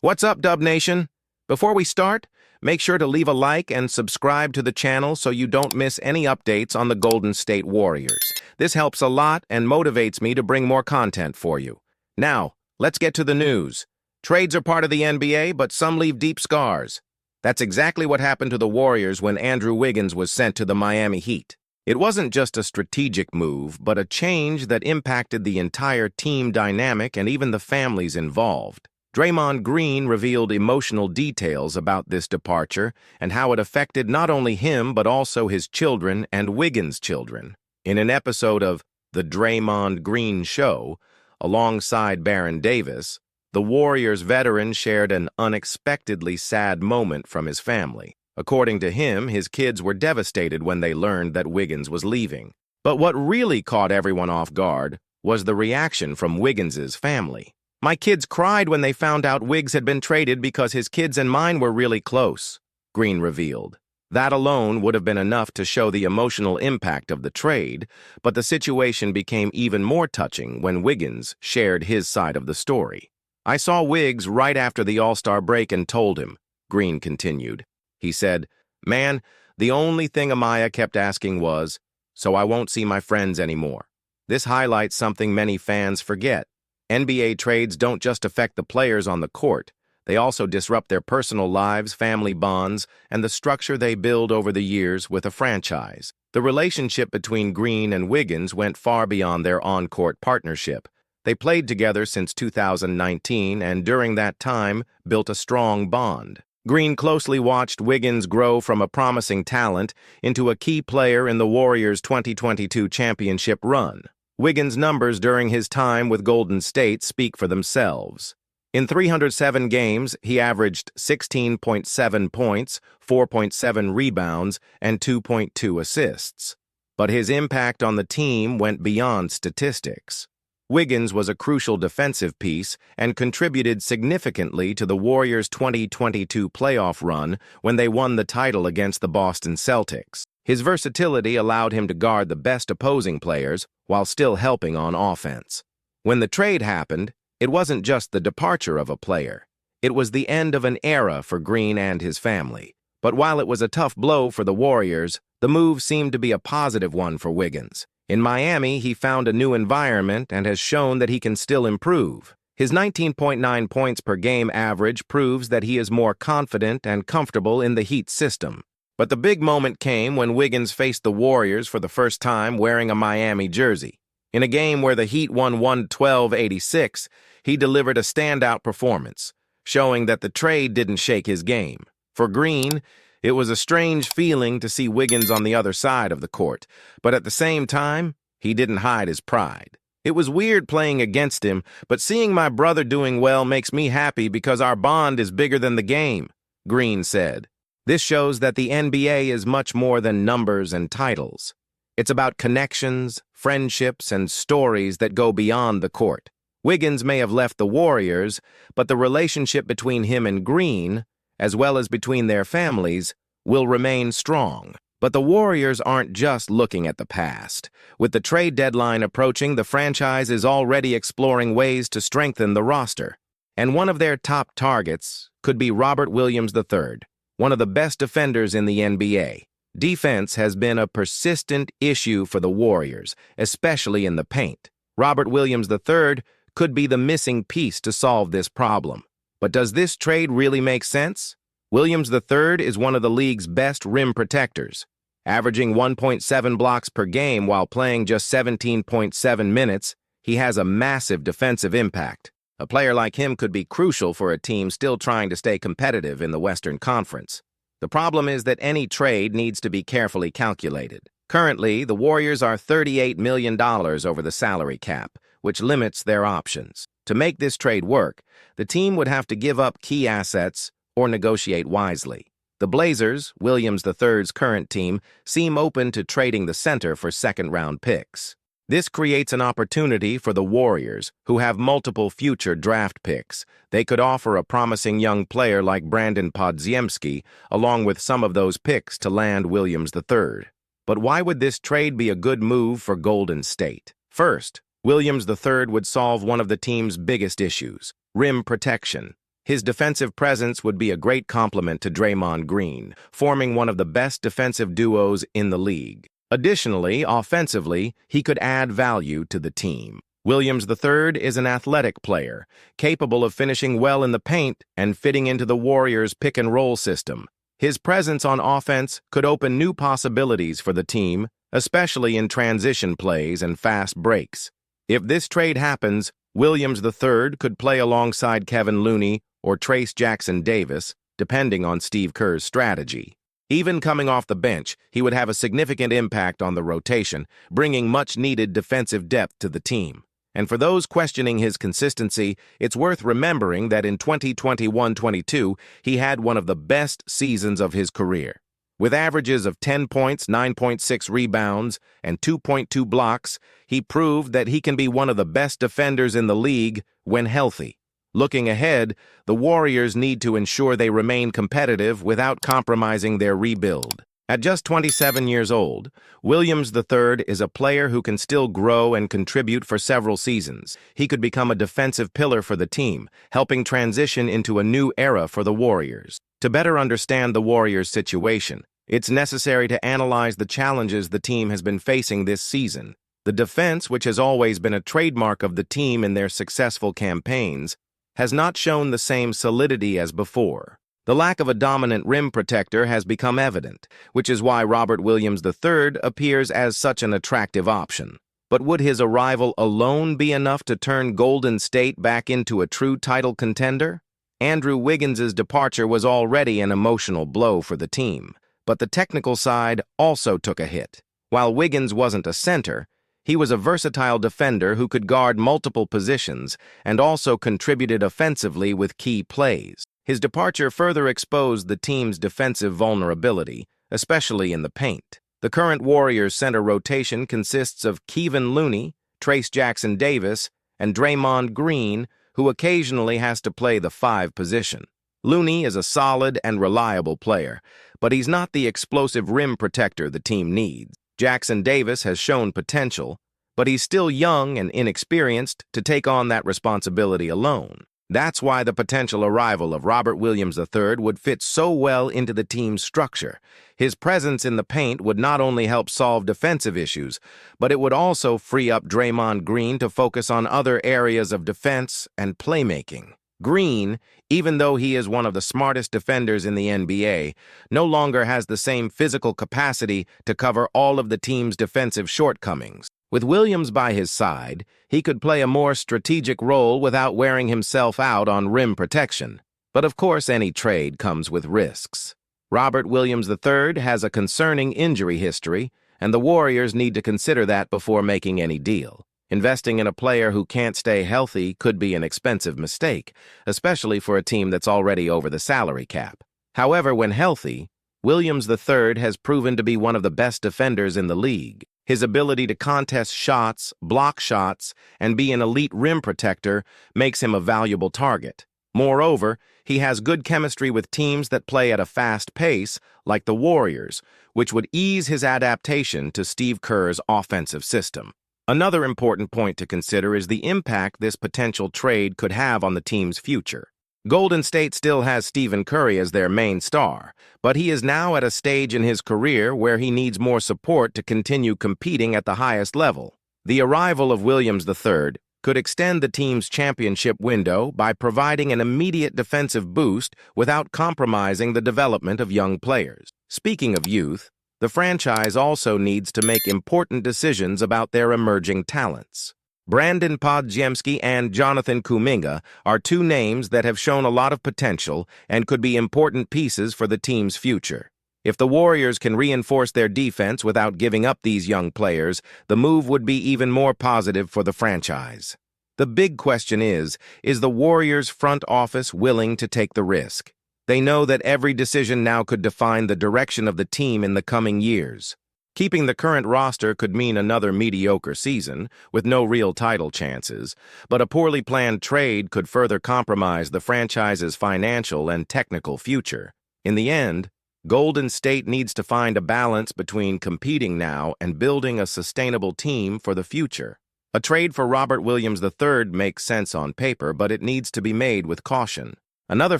What's up, Dub Nation? Before we start, make sure to leave a like and subscribe to the channel so you don't miss any updates on the Golden State Warriors. This helps a lot and motivates me to bring more content for you. Now, let's get to the news. Trades are part of the NBA, but some leave deep scars. That's exactly what happened to the Warriors when Andrew Wiggins was sent to the Miami Heat. It wasn't just a strategic move, but a change that impacted the entire team dynamic and even the families involved. Draymond Green revealed emotional details about this departure and how it affected not only him but also his children and Wiggins' children. In an episode of The Draymond Green Show, alongside Baron Davis, the Warriors veteran shared an unexpectedly sad moment from his family. According to him, his kids were devastated when they learned that Wiggins was leaving. But what really caught everyone off guard was the reaction from Wiggins' family. "My kids cried when they found out Wiggs had been traded because his kids and mine were really close," Green revealed. That alone would have been enough to show the emotional impact of the trade, but the situation became even more touching when Wiggins shared his side of the story. "I saw Wiggs right after the All-Star break and told him," Green continued. He said, "Man, the only thing Amaya kept asking was, so I won't see my friends anymore." This highlights something many fans forget. NBA trades don't just affect the players on the court. They also disrupt their personal lives, family bonds, and the structure they build over the years with a franchise. The relationship between Green and Wiggins went far beyond their on-court partnership. They played together since 2019 and during that time built a strong bond. Green closely watched Wiggins grow from a promising talent into a key player in the Warriors' 2022 championship run. Wiggins' numbers during his time with Golden State speak for themselves. In 307 games, he averaged 16.7 points, 4.7 rebounds, and 2.2 assists. But his impact on the team went beyond statistics. Wiggins was a crucial defensive piece and contributed significantly to the Warriors' 2022 playoff run when they won the title against the Boston Celtics. His versatility allowed him to guard the best opposing players while still helping on offense. When the trade happened, it wasn't just the departure of a player. It was the end of an era for Green and his family. But while it was a tough blow for the Warriors, the move seemed to be a positive one for Wiggins. In Miami, he found a new environment and has shown that he can still improve. His 19.9 points per game average proves that he is more confident and comfortable in the Heat system. But the big moment came when Wiggins faced the Warriors for the first time wearing a Miami jersey. In a game where the Heat won 112-86, he delivered a standout performance, showing that the trade didn't shake his game. For Green, it was a strange feeling to see Wiggins on the other side of the court, but at the same time, he didn't hide his pride. "It was weird playing against him, but seeing my brother doing well makes me happy because our bond is bigger than the game," Green said. This shows that the NBA is much more than numbers and titles. It's about connections, friendships, and stories that go beyond the court. Wiggins may have left the Warriors, but the relationship between him and Green, as well as between their families, will remain strong. But the Warriors aren't just looking at the past. With the trade deadline approaching, the franchise is already exploring ways to strengthen the roster. And one of their top targets could be Robert Williams III, one of the best defenders in the NBA. Defense has been a persistent issue for the Warriors, especially in the paint. Robert Williams III could be the missing piece to solve this problem. But does this trade really make sense? Williams III is one of the league's best rim protectors, averaging 1.7 blocks per game while playing just 17.7 minutes. He has a massive defensive impact. A player like him could be crucial for a team still trying to stay competitive in the Western Conference. The problem is that any trade needs to be carefully calculated. Currently, the Warriors are $38 million over the salary cap, which limits their options. To make this trade work, the team would have to give up key assets or negotiate wisely. The Blazers, Williams III's current team, seem open to trading the center for second-round picks. This creates an opportunity for the Warriors, who have multiple future draft picks. They could offer a promising young player like Brandon Podziemski, along with some of those picks to land Williams III. But why would this trade be a good move for Golden State? First, Williams III would solve one of the team's biggest issues, rim protection. His defensive presence would be a great complement to Draymond Green, forming one of the best defensive duos in the league. Additionally, offensively, he could add value to the team. Williams III is an athletic player, capable of finishing well in the paint and fitting into the Warriors' pick-and-roll system. His presence on offense could open new possibilities for the team, especially in transition plays and fast breaks. If this trade happens, Williams III could play alongside Kevin Looney or Trace Jackson-Davis, depending on Steve Kerr's strategy. Even coming off the bench, he would have a significant impact on the rotation, bringing much-needed defensive depth to the team. And for those questioning his consistency, it's worth remembering that in 2021-22, he had one of the best seasons of his career. With averages of 10 points, 9.6 rebounds, and 2.2 blocks, he proved that he can be one of the best defenders in the league when healthy. Looking ahead, the Warriors need to ensure they remain competitive without compromising their rebuild. At just 27 years old, Williams III is a player who can still grow and contribute for several seasons. He could become a defensive pillar for the team, helping transition into a new era for the Warriors. To better understand the Warriors' situation, it's necessary to analyze the challenges the team has been facing this season. The defense, which has always been a trademark of the team in their successful campaigns, has not shown the same solidity as before. The lack of a dominant rim protector has become evident, which is why Robert Williams III appears as such an attractive option. But would his arrival alone be enough to turn Golden State back into a true title contender? Andrew Wiggins' departure was already an emotional blow for the team, but the technical side also took a hit. While Wiggins wasn't a center, he was a versatile defender who could guard multiple positions and also contributed offensively with key plays. His departure further exposed the team's defensive vulnerability, especially in the paint. The current Warriors center rotation consists of Kevin Looney, Trace Jackson-Davis, and Draymond Green, who occasionally has to play the 5 position. Looney is a solid and reliable player, but he's not the explosive rim protector the team needs. Jackson-Davis has shown potential, but he's still young and inexperienced to take on that responsibility alone. That's why the potential arrival of Robert Williams III would fit so well into the team's structure. His presence in the paint would not only help solve defensive issues, but it would also free up Draymond Green to focus on other areas of defense and playmaking. Green, even though he is one of the smartest defenders in the NBA, no longer has the same physical capacity to cover all of the team's defensive shortcomings. With Williams by his side, he could play a more strategic role without wearing himself out on rim protection. But of course, any trade comes with risks. Robert Williams III has a concerning injury history, and the Warriors need to consider that before making any deal. Investing in a player who can't stay healthy could be an expensive mistake, especially for a team that's already over the salary cap. However, when healthy, Williams III has proven to be one of the best defenders in the league. His ability to contest shots, block shots, and be an elite rim protector makes him a valuable target. Moreover, he has good chemistry with teams that play at a fast pace, like the Warriors, which would ease his adaptation to Steve Kerr's offensive system. Another important point to consider is the impact this potential trade could have on the team's future. Golden State still has Stephen Curry as their main star, but he is now at a stage in his career where he needs more support to continue competing at the highest level. The arrival of Williams III could extend the team's championship window by providing an immediate defensive boost without compromising the development of young players. Speaking of youth, the franchise also needs to make important decisions about their emerging talents. Brandon Podziemski and Jonathan Kuminga are 2 names that have shown a lot of potential and could be important pieces for the team's future. If the Warriors can reinforce their defense without giving up these young players, the move would be even more positive for the franchise. The big question is the Warriors' front office willing to take the risk? They know that every decision now could define the direction of the team in the coming years. Keeping the current roster could mean another mediocre season, with no real title chances, but a poorly planned trade could further compromise the franchise's financial and technical future. In the end, Golden State needs to find a balance between competing now and building a sustainable team for the future. A trade for Robert Williams III makes sense on paper, but it needs to be made with caution. Another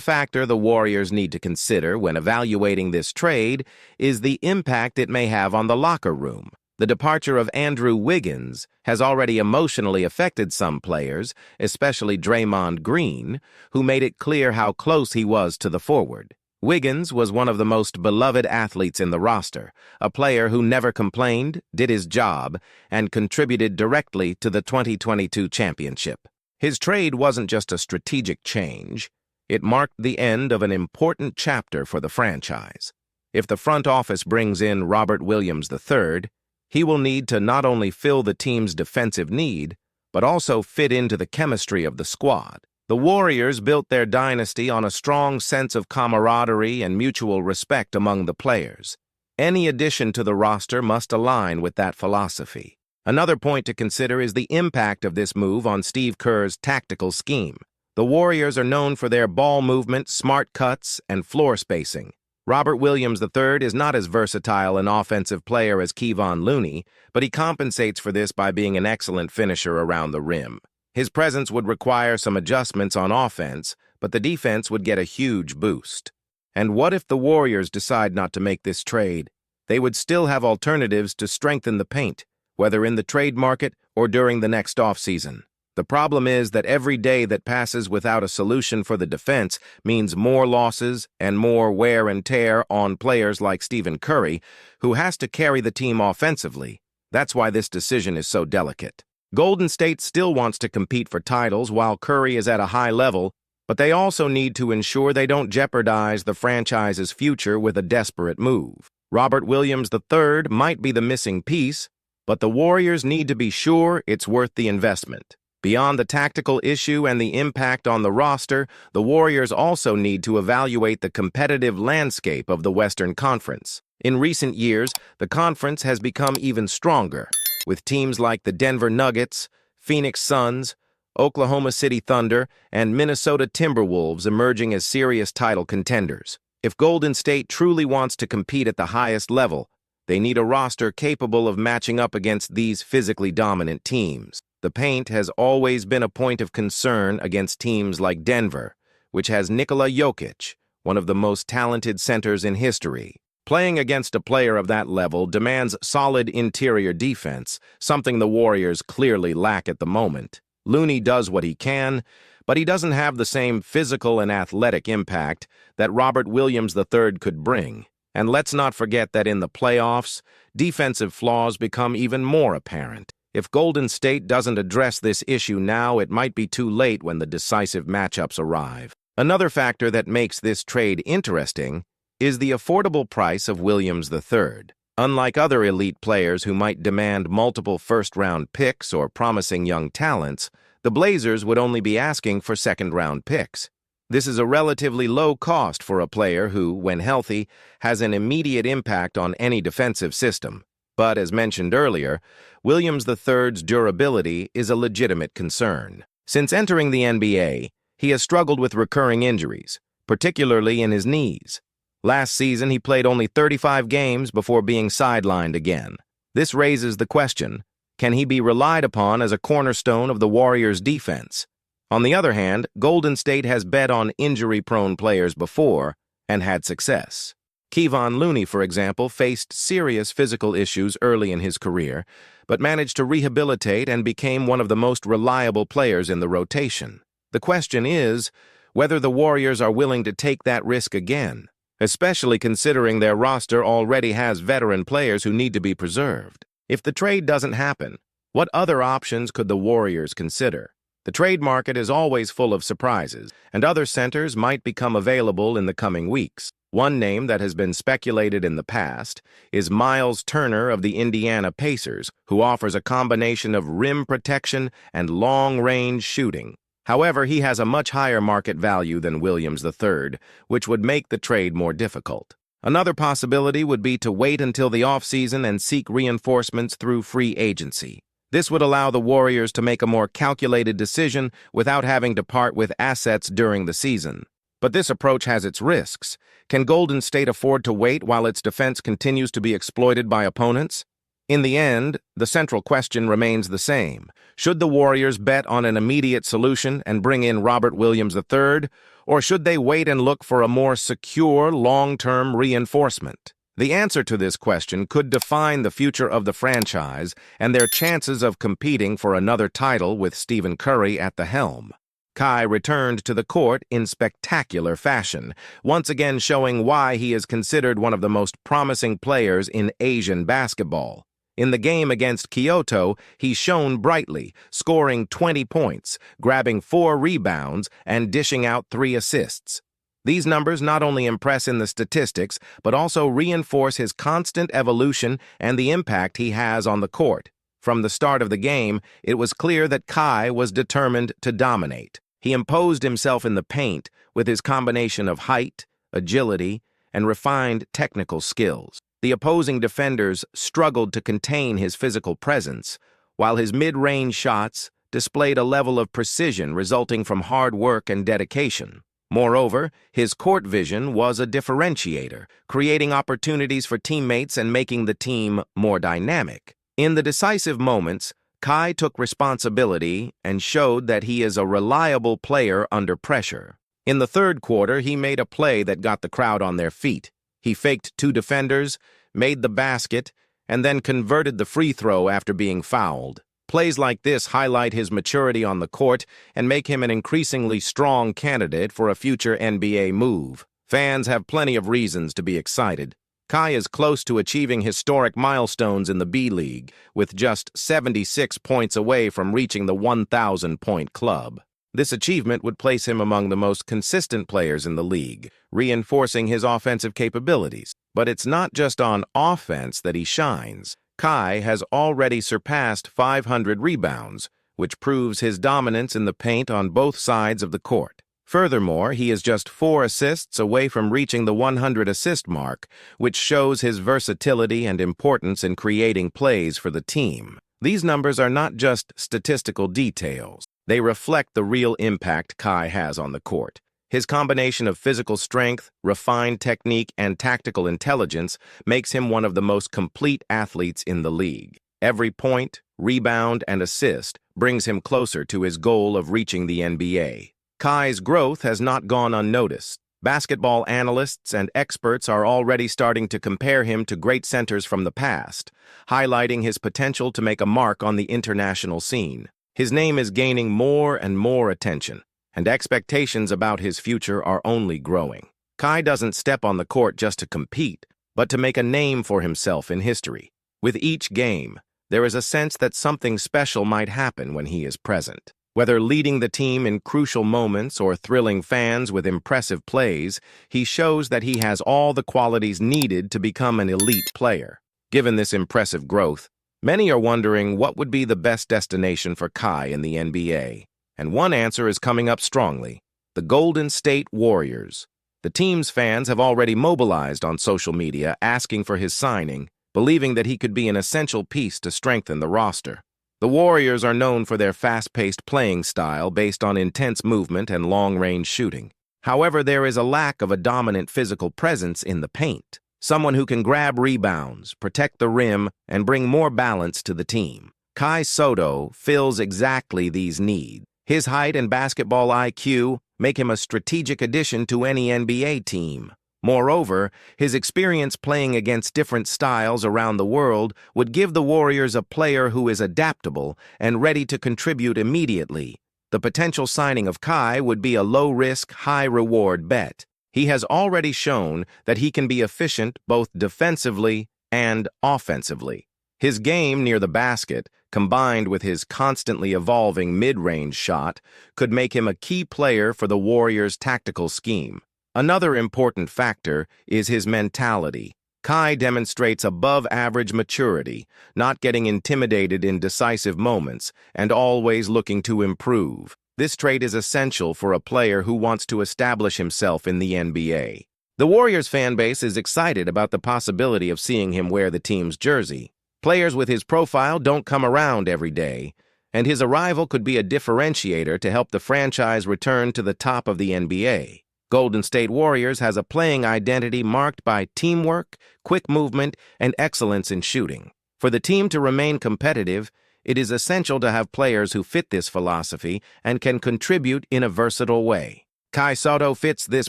factor the Warriors need to consider when evaluating this trade is the impact it may have on the locker room. The departure of Andrew Wiggins has already emotionally affected some players, especially Draymond Green, who made it clear how close he was to the forward. Wiggins was one of the most beloved athletes in the roster, a player who never complained, did his job, and contributed directly to the 2022 championship. His trade wasn't just a strategic change. It marked the end of an important chapter for the franchise. If the front office brings in Robert Williams III, he will need to not only fill the team's defensive need, but also fit into the chemistry of the squad. The Warriors built their dynasty on a strong sense of camaraderie and mutual respect among the players. Any addition to the roster must align with that philosophy. Another point to consider is the impact of this move on Steve Kerr's tactical scheme. The Warriors are known for their ball movement, smart cuts, and floor spacing. Robert Williams III is not as versatile an offensive player as Kevon Looney, but he compensates for this by being an excellent finisher around the rim. His presence would require some adjustments on offense, but the defense would get a huge boost. And what if the Warriors decide not to make this trade? They would still have alternatives to strengthen the paint, whether in the trade market or during the next offseason. The problem is that every day that passes without a solution for the defense means more losses and more wear and tear on players like Stephen Curry, who has to carry the team offensively. That's why this decision is so delicate. Golden State still wants to compete for titles while Curry is at a high level, but they also need to ensure they don't jeopardize the franchise's future with a desperate move. Robert Williams III might be the missing piece, but the Warriors need to be sure it's worth the investment. Beyond the tactical issue and the impact on the roster, the Warriors also need to evaluate the competitive landscape of the Western Conference. In recent years, the conference has become even stronger, with teams like the Denver Nuggets, Phoenix Suns, Oklahoma City Thunder, and Minnesota Timberwolves emerging as serious title contenders. If Golden State truly wants to compete at the highest level, they need a roster capable of matching up against these physically dominant teams. The paint has always been a point of concern against teams like Denver, which has Nikola Jokic, one of the most talented centers in history. Playing against a player of that level demands solid interior defense, something the Warriors clearly lack at the moment. Looney does what he can, but he doesn't have the same physical and athletic impact that Robert Williams III could bring. And let's not forget that in the playoffs, defensive flaws become even more apparent. If Golden State doesn't address this issue now, it might be too late when the decisive matchups arrive. Another factor that makes this trade interesting is the affordable price of Williams III. Unlike other elite players who might demand multiple first-round picks or promising young talents, the Blazers would only be asking for second-round picks. This is a relatively low cost for a player who, when healthy, has an immediate impact on any defensive system. But, as mentioned earlier, Williams III's durability is a legitimate concern. Since entering the NBA, he has struggled with recurring injuries, particularly in his knees. Last season, he played only 35 games before being sidelined again. This raises the question, can he be relied upon as a cornerstone of the Warriors' defense? On the other hand, Golden State has bet on injury-prone players before and had success. Kevon Looney, for example, faced serious physical issues early in his career, but managed to rehabilitate and became one of the most reliable players in the rotation. The question is whether the Warriors are willing to take that risk again, especially considering their roster already has veteran players who need to be preserved. If the trade doesn't happen, what other options could the Warriors consider? The trade market is always full of surprises, and other centers might become available in the coming weeks. One name that has been speculated in the past is Miles Turner of the Indiana Pacers, who offers a combination of rim protection and long-range shooting. However, he has a much higher market value than Williams III, which would make the trade more difficult. Another possibility would be to wait until the offseason and seek reinforcements through free agency. This would allow the Warriors to make a more calculated decision without having to part with assets during the season. But this approach has its risks. Can Golden State afford to wait while its defense continues to be exploited by opponents? In the end, the central question remains the same. Should the Warriors bet on an immediate solution and bring in Robert Williams III, Or should they wait and look for a more secure, long-term reinforcement? The answer to this question could define the future of the franchise and their chances of competing for another title with Stephen Curry at the helm. Kai returned to the court in spectacular fashion, once again showing why he is considered one of the most promising players in Asian basketball. In the game against Kyoto, he shone brightly, scoring 20 points, grabbing 4 rebounds, and dishing out 3 assists. These numbers not only impress in the statistics, but also reinforce his constant evolution and the impact he has on the court. From the start of the game, it was clear that Kai was determined to dominate. He imposed himself in the paint with his combination of height, agility, and refined technical skills. The opposing defenders struggled to contain his physical presence, while his mid-range shots displayed a level of precision resulting from hard work and dedication. Moreover, his court vision was a differentiator, creating opportunities for teammates and making the team more dynamic. In the decisive moments, Kai took responsibility and showed that he is a reliable player under pressure. In the third quarter, he made a play that got the crowd on their feet. He faked 2 defenders, made the basket, and then converted the free throw after being fouled. Plays like this highlight his maturity on the court and make him an increasingly strong candidate for a future NBA move. Fans have plenty of reasons to be excited. Kai is close to achieving historic milestones in the B-League, with just 76 points away from reaching the 1,000-point club. This achievement would place him among the most consistent players in the league, reinforcing his offensive capabilities. But it's not just on offense that he shines. Kai has already surpassed 500 rebounds, which proves his dominance in the paint on both sides of the court. Furthermore, he is just 4 assists away from reaching the 100-assist mark, which shows his versatility and importance in creating plays for the team. These numbers are not just statistical details. They reflect the real impact Kai has on the court. His combination of physical strength, refined technique, and tactical intelligence makes him one of the most complete athletes in the league. Every point, rebound, and assist brings him closer to his goal of reaching the NBA. Kai's growth has not gone unnoticed. Basketball analysts and experts are already starting to compare him to great centers from the past, highlighting his potential to make a mark on the international scene. His name is gaining more and more attention, and expectations about his future are only growing. Kai doesn't step on the court just to compete, but to make a name for himself in history. With each game, there is a sense that something special might happen when he is present. Whether leading the team in crucial moments or thrilling fans with impressive plays, he shows that he has all the qualities needed to become an elite player. Given this impressive growth, many are wondering what would be the best destination for Kai in the NBA. And one answer is coming up strongly: the Golden State Warriors. The team's fans have already mobilized on social media asking for his signing, believing that he could be an essential piece to strengthen the roster. The Warriors are known for their fast-paced playing style based on intense movement and long-range shooting. However, there is a lack of a dominant physical presence in the paint, someone who can grab rebounds, protect the rim, and bring more balance to the team. Kai Sotto fills exactly these needs. His height and basketball IQ make him a strategic addition to any NBA team. Moreover, his experience playing against different styles around the world would give the Warriors a player who is adaptable and ready to contribute immediately. The potential signing of Kai would be a low-risk, high-reward bet. He has already shown that he can be efficient both defensively and offensively. His game near the basket, combined with his constantly evolving mid-range shot, could make him a key player for the Warriors' tactical scheme. Another important factor is his mentality. Kai demonstrates above-average maturity, not getting intimidated in decisive moments, and always looking to improve. This trait is essential for a player who wants to establish himself in the NBA. The Warriors fan base is excited about the possibility of seeing him wear the team's jersey. Players with his profile don't come around every day, and his arrival could be a differentiator to help the franchise return to the top of the NBA. Golden State Warriors has a playing identity marked by teamwork, quick movement, and excellence in shooting. For the team to remain competitive, it is essential to have players who fit this philosophy and can contribute in a versatile way. Kai Sotto fits this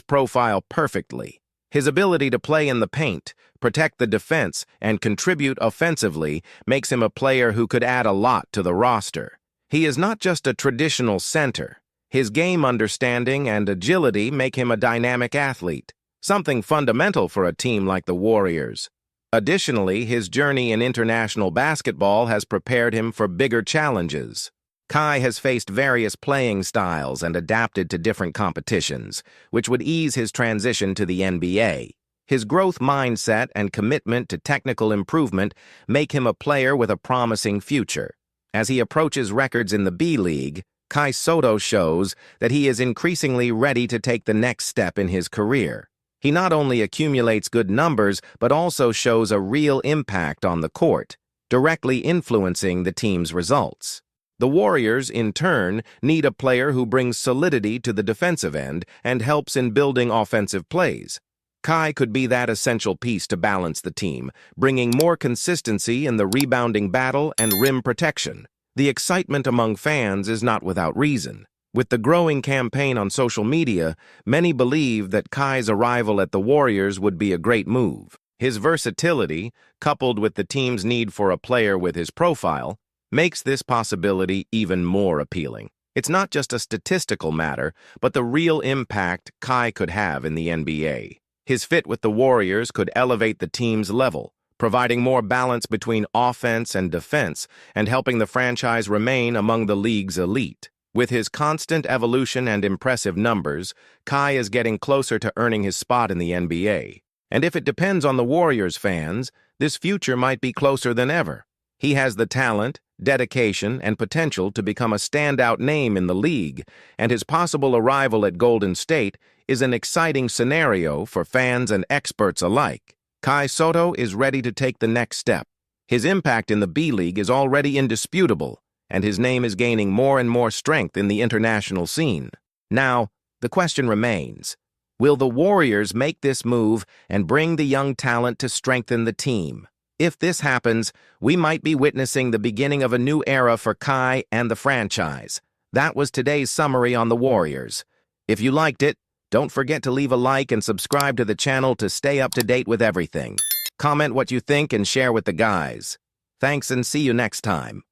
profile perfectly. His ability to play in the paint, protect the defense, and contribute offensively makes him a player who could add a lot to the roster. He is not just a traditional center. His game understanding and agility make him a dynamic athlete, something fundamental for a team like the Warriors. Additionally, his journey in international basketball has prepared him for bigger challenges. Kai has faced various playing styles and adapted to different competitions, which would ease his transition to the NBA. His growth mindset and commitment to technical improvement make him a player with a promising future. As he approaches records in the B-League, Kai Sotto shows that he is increasingly ready to take the next step in his career. He not only accumulates good numbers, but also shows a real impact on the court, directly influencing the team's results. The Warriors, in turn, need a player who brings solidity to the defensive end and helps in building offensive plays. Kai could be that essential piece to balance the team, bringing more consistency in the rebounding battle and rim protection. The excitement among fans is not without reason. With the growing campaign on social media, many believe that Kai's arrival at the Warriors would be a great move. His versatility, coupled with the team's need for a player with his profile, makes this possibility even more appealing. It's not just a statistical matter, but the real impact Kai could have in the NBA. His fit with the Warriors could elevate the team's level, providing more balance between offense and defense and helping the franchise remain among the league's elite. With his constant evolution and impressive numbers, Kai is getting closer to earning his spot in the NBA. And if it depends on the Warriors fans, this future might be closer than ever. He has the talent, dedication, and potential to become a standout name in the league, and his possible arrival at Golden State is an exciting scenario for fans and experts alike. Kai Sotto is ready to take the next step. His impact in the B-League is already indisputable, and his name is gaining more and more strength in the international scene. Now, the question remains, will the Warriors make this move and bring the young talent to strengthen the team? If this happens, we might be witnessing the beginning of a new era for Kai and the franchise. That was today's summary on the Warriors. If you liked it, don't forget to leave a like and subscribe to the channel to stay up to date with everything. Comment what you think and share with the guys. Thanks and see you next time.